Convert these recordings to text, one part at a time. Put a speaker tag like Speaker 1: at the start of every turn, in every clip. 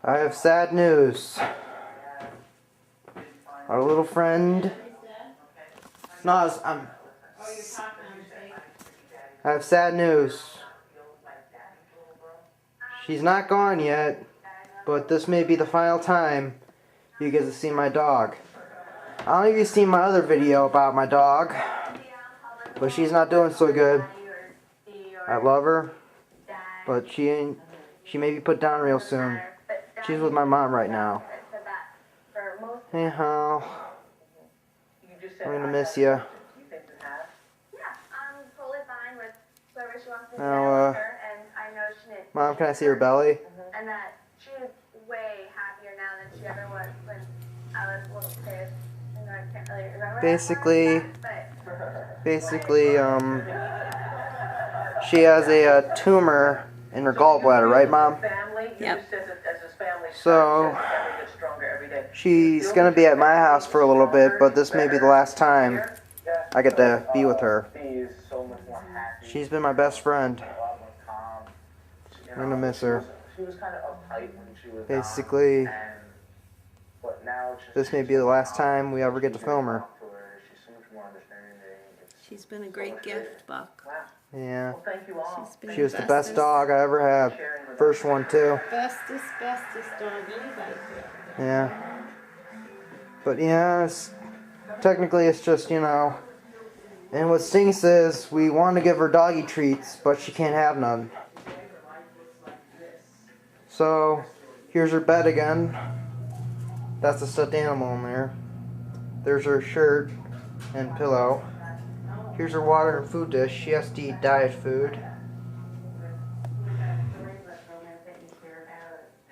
Speaker 1: I have sad news. Our little friend. No, I have sad news. She's not gone yet, but this may be the final time you get to see my dog. I don't know if you've seen my other video about my dog, but she's not doing so good. I love her, but she may be put down real soon. She's with my mom right now. Hey, Hal. I'm gonna miss you. Now, Mom, can I see her belly?
Speaker 2: And that she is way happier now than she ever was when I was a little kid. And I can't really remember.
Speaker 1: Basically, she has a tumor in her gallbladder, right, Mom?
Speaker 3: Yep.
Speaker 1: So, she's gonna be at my house for a little bit, but this may be the last time I get to be with her. She's been my best friend. I'm gonna miss her. Basically, this may be the last time we ever get to film her.
Speaker 3: She's been a great gift, Buck.
Speaker 1: Yeah. She was the best dog I ever had. First one, too.
Speaker 3: Bestest dog anybody.
Speaker 1: Yeah. But yeah, technically it's just, you know. And what stinks is we want to give her doggy treats, but she can't have none. So, here's her bed again. That's a stuffed animal in there. There's her shirt and pillow. Here's her water and food dish. She has to eat diet food.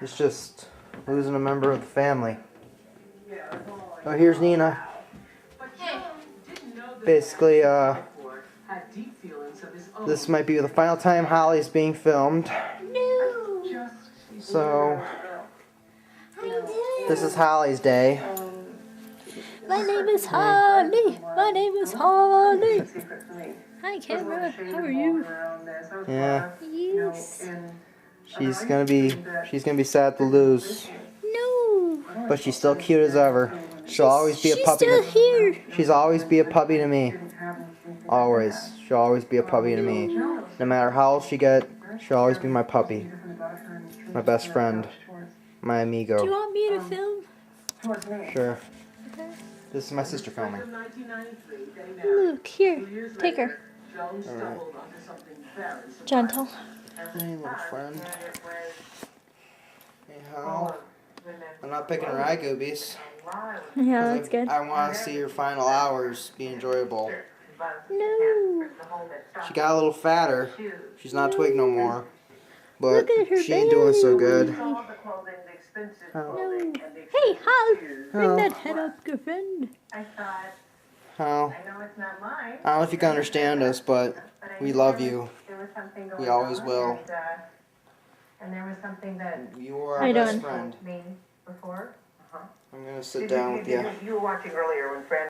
Speaker 1: It's just losing a member of the family. Oh, here's Nina. Basically, this might be the final time Holly's being filmed.
Speaker 3: No.
Speaker 1: So, this is Holly's day.
Speaker 3: My name is Holly. My name is Holly. Hi, camera. How are you?
Speaker 1: Yeah.
Speaker 3: Yes.
Speaker 1: She's gonna be sad to lose.
Speaker 3: No.
Speaker 1: But she's still cute as ever. She'll always be a puppy.
Speaker 3: She's still here.
Speaker 1: She's always be a puppy to me. Always. She'll always be a puppy to me. No matter how old she get, she'll always be my puppy. My best friend. My amigo.
Speaker 3: Do you want me to film?
Speaker 1: Sure.
Speaker 3: Okay.
Speaker 1: This is my sister filming.
Speaker 3: Look, here. Take her.
Speaker 1: Alright.
Speaker 3: Gentle.
Speaker 1: Hey, little friend. Hey, Hal. I'm not picking her eye goobies.
Speaker 3: Yeah, that's good.
Speaker 1: I want to see your final hours be enjoyable.
Speaker 3: No.
Speaker 1: She got a little fatter. She's not twig no more. But
Speaker 3: Look at her
Speaker 1: she ain't doing so good.
Speaker 3: No. Hey, Hal. Bring that head up, girlfriend.
Speaker 1: Hal, I don't know if you can understand us, but we love you. We always will.
Speaker 2: And there was something that
Speaker 1: You are our best friend.
Speaker 2: me before.
Speaker 1: I'm going to sit down with you.
Speaker 2: You were watching earlier when Fran